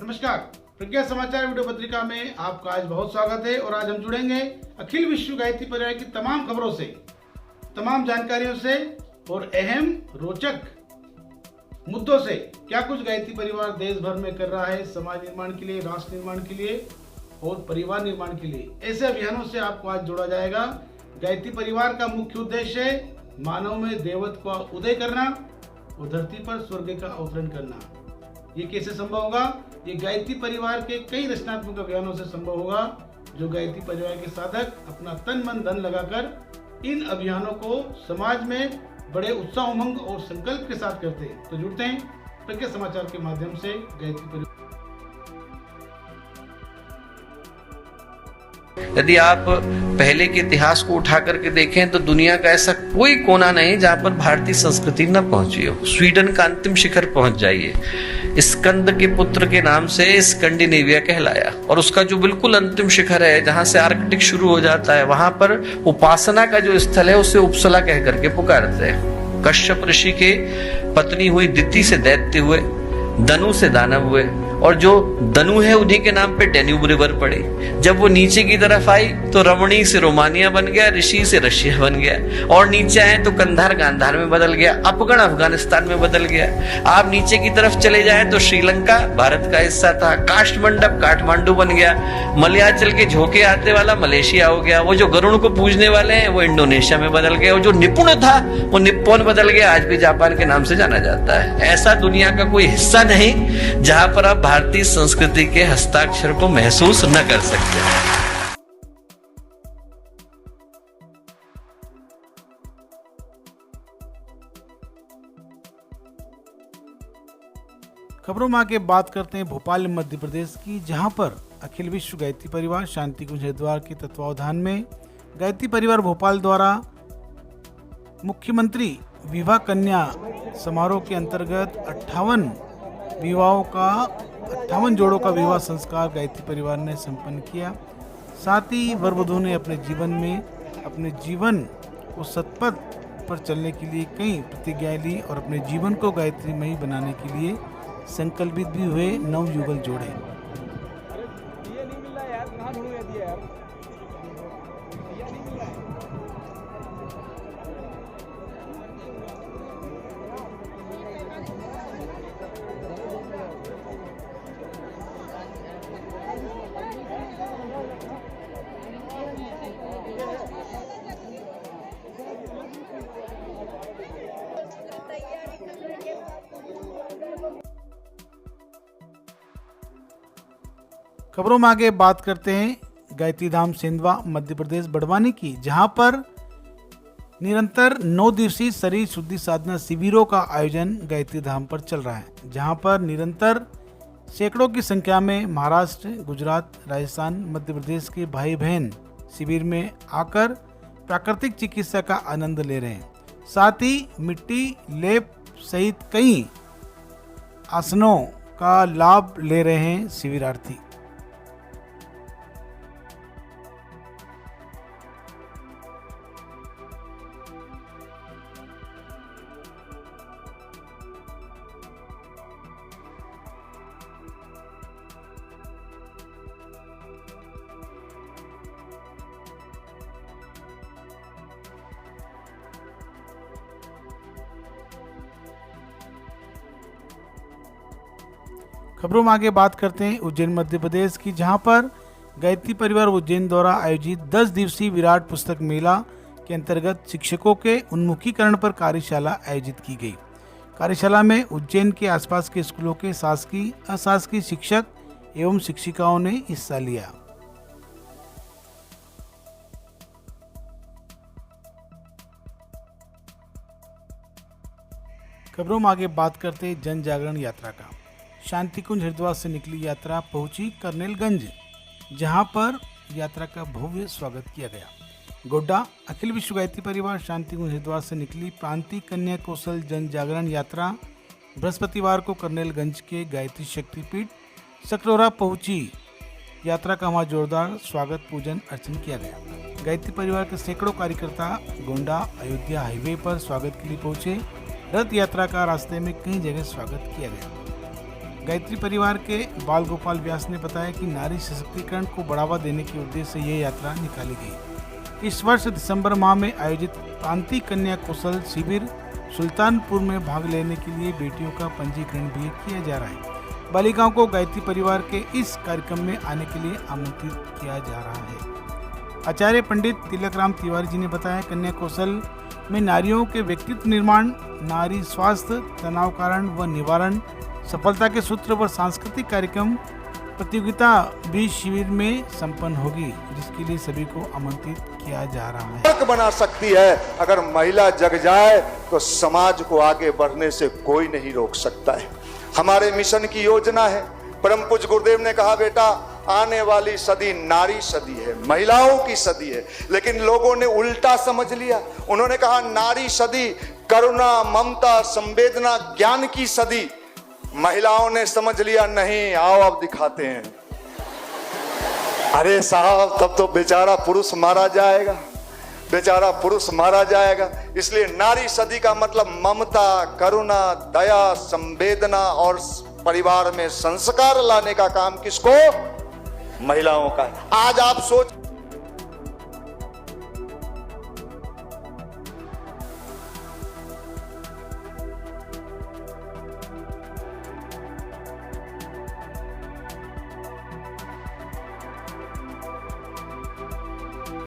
नमस्कार। प्रज्ञा समाचार वीडियो पत्रिका में आपका आज बहुत स्वागत है और आज हम जुड़ेंगे अखिल विश्व गायत्री परिवार की तमाम खबरों से, तमाम जानकारियों से और अहम रोचक मुद्दों से। क्या कुछ गायत्री परिवार देश भर में कर रहा है समाज निर्माण के लिए, राष्ट्र निर्माण के लिए और परिवार निर्माण के लिए। ऐसे अभियानों से आपको आज जोड़ा जाएगा। गायत्री परिवार का मुख्य उद्देश्य है मानव में देवत्व का उदय करना और धरती पर स्वर्ग का अवतरण करना। ये कैसे संभव होगा? ये गायत्री परिवार के कई रचनात्मक अभियानों से संभव होगा, जो गायत्री परिवार के साधक अपना तन मन धन लगाकर इन अभियानों को समाज में बड़े उत्साह उमंग और संकल्प के साथ करते हैं। तो जुड़ते हैं प्रज्ञा समाचार के माध्यम से गायत्री परिवार। यदि आप पहले के इतिहास को उठा करके देखें तो दुनिया का ऐसा कोई कोना नहीं जहां पर भारतीय संस्कृति न पहुंची हो। स्वीडन का अंतिम शिखर पहुंच जाइए, स्कंद के पुत्र के नाम से स्कैंडिनेविया कहलाया, और उसका जो बिल्कुल अंतिम शिखर है जहां से आर्कटिक शुरू हो जाता है, वहां पर उपासना का जो स्थल है उसे उपसला कह करके पुकारते हैं। कश्यप ऋषि के पत्नी हुई दिति से दैत्य हुए, दनु से दानव हुए, और जो दनु है उन्हीं के नाम पे डेन्यूब रिवर पड़ी। जब वो नीचे की तरफ आई तो रमणी से रोमानिया बन गया, ऋषि से रशिया बन गया, और नीचे आए तो कंधार गांधार में बदल गया, अफगान अफगानिस्तान में बदल गया। आप नीचे की तरफ चले जाएं तो श्रीलंका भारत का हिस्सा था, काष्ठमंडप काठमांडू बन गया, मलयाचल के झोंके आते वाला मलेशिया हो गया, वो जो गरुड़ को पूजने वाले हैं वो इंडोनेशिया में बदल गया, और जो निपुण था वो निप्पॉन बदल गया, आज भी जापान के नाम से जाना जाता है। ऐसा दुनिया का कोई हिस्सा नहीं जहां पर आप भारतीय संस्कृति के हस्ताक्षर को महसूस न कर सकते। खबरों में आगे बात करते हैं भोपाल मध्य प्रदेश की, जहां पर अखिल विश्व गायत्री परिवार शांति कुंज हरिद्वार के तत्वावधान में गायत्री परिवार भोपाल द्वारा मुख्यमंत्री विवाह कन्या समारोह के अंतर्गत 58 जोड़ों का विवाह संस्कार गायत्री परिवार ने संपन्न किया। साथ ही वर वधू ने अपने जीवन को सतपथ पर चलने के लिए कई प्रतिज्ञाएं ली और अपने जीवन को गायत्रीमयी बनाने के लिए संकल्पित भी हुए। नवयुगल जोड़े खबरों में आगे बात करते हैं गायत्री धाम सेंधवा मध्य प्रदेश बड़वानी की, जहां पर निरंतर 9 दिवसीय शरीर शुद्धि साधना शिविरों का आयोजन गायत्री धाम पर चल रहा है, जहां पर निरंतर सैकड़ों की संख्या में महाराष्ट्र, गुजरात, राजस्थान, मध्य प्रदेश के भाई बहन शिविर में आकर प्राकृतिक चिकित्सा का आनंद ले रहे हैं। साथ ही मिट्टी लेप सहित कई आसनों का लाभ ले रहे हैं शिविरार्थी। खबरों में आगे बात करते हैं उज्जैन मध्य प्रदेश की, जहां पर गायत्री परिवार उज्जैन द्वारा आयोजित 10 दिवसीय विराट पुस्तक मेला के अंतर्गत शिक्षकों के उन्मुखीकरण पर कार्यशाला आयोजित की गई। कार्यशाला में उज्जैन के आसपास के स्कूलों के शासकीय अशासकीय शिक्षक एवं शिक्षिकाओं ने हिस्सा लिया। खबरों में आगे बात करते हैं जन जागरण यात्रा का। शांति कुंज हरिद्वार से निकली यात्रा पहुंची करनेलगंज, जहां पर यात्रा का भव्य स्वागत किया गया। गोड्डा अखिल विश्व गायत्री परिवार शांति कुंज हरिद्वार से निकली प्रांतीय कन्या कौशल जन जागरण यात्रा बृहस्पतिवार को करनेलगंज के गायत्री शक्तिपीठ सकरोरा पहुंची। यात्रा का वहां जोरदार स्वागत पूजन अर्चन किया गया। गायत्री परिवार के सैकड़ों कार्यकर्ता गोंडा अयोध्या हाईवे पर स्वागत के लिए पहुंचे। रथ यात्रा का रास्ते में कई जगह स्वागत किया गया। गायत्री परिवार के बाल गोपाल व्यास ने बताया कि नारी सशक्तिकरण को बढ़ावा देने के उद्देश्य से ये यात्रा निकाली गई। इस वर्ष दिसंबर माह में आयोजित प्रांतीय कन्या कौशल शिविर सुल्तानपुर में भाग लेने के लिए बेटियों का पंजीकरण भी किया जा रहा है। बालिकाओं को गायत्री परिवार के इस कार्यक्रम में आने के लिए आमंत्रित किया जा रहा है। आचार्य पंडित तिलक राम तिवारी जी ने बताया, कन्या कौशल में नारियों के व्यक्तित्व निर्माण, नारी स्वास्थ्य, तनाव कारण व निवारण, सफलता के सूत्र व सांस्कृतिक कार्यक्रम प्रतियोगिता भी शिविर में संपन्न होगी, जिसके लिए सभी को आमंत्रित किया जा रहा है। फर्क बना सकती है। अगर महिला जग जाए तो समाज को आगे बढ़ने से कोई नहीं रोक सकता है। हमारे मिशन की योजना है। परम पूज्य गुरुदेव ने कहा, बेटा आने वाली सदी नारी सदी है, महिलाओं की सदी है। लेकिन लोगों ने उल्टा समझ लिया। उन्होंने कहा नारी सदी करुणा, ममता, संवेदना, ज्ञान की सदी। महिलाओं ने समझ लिया नहीं, आओ अब दिखाते हैं। अरे साहब, तब तो बेचारा पुरुष मारा जाएगा, बेचारा पुरुष मारा जाएगा। इसलिए नारी सदी का मतलब ममता, करुणा, दया, संवेदना और परिवार में संस्कार लाने का काम किसको? महिलाओं का। आज आप सोच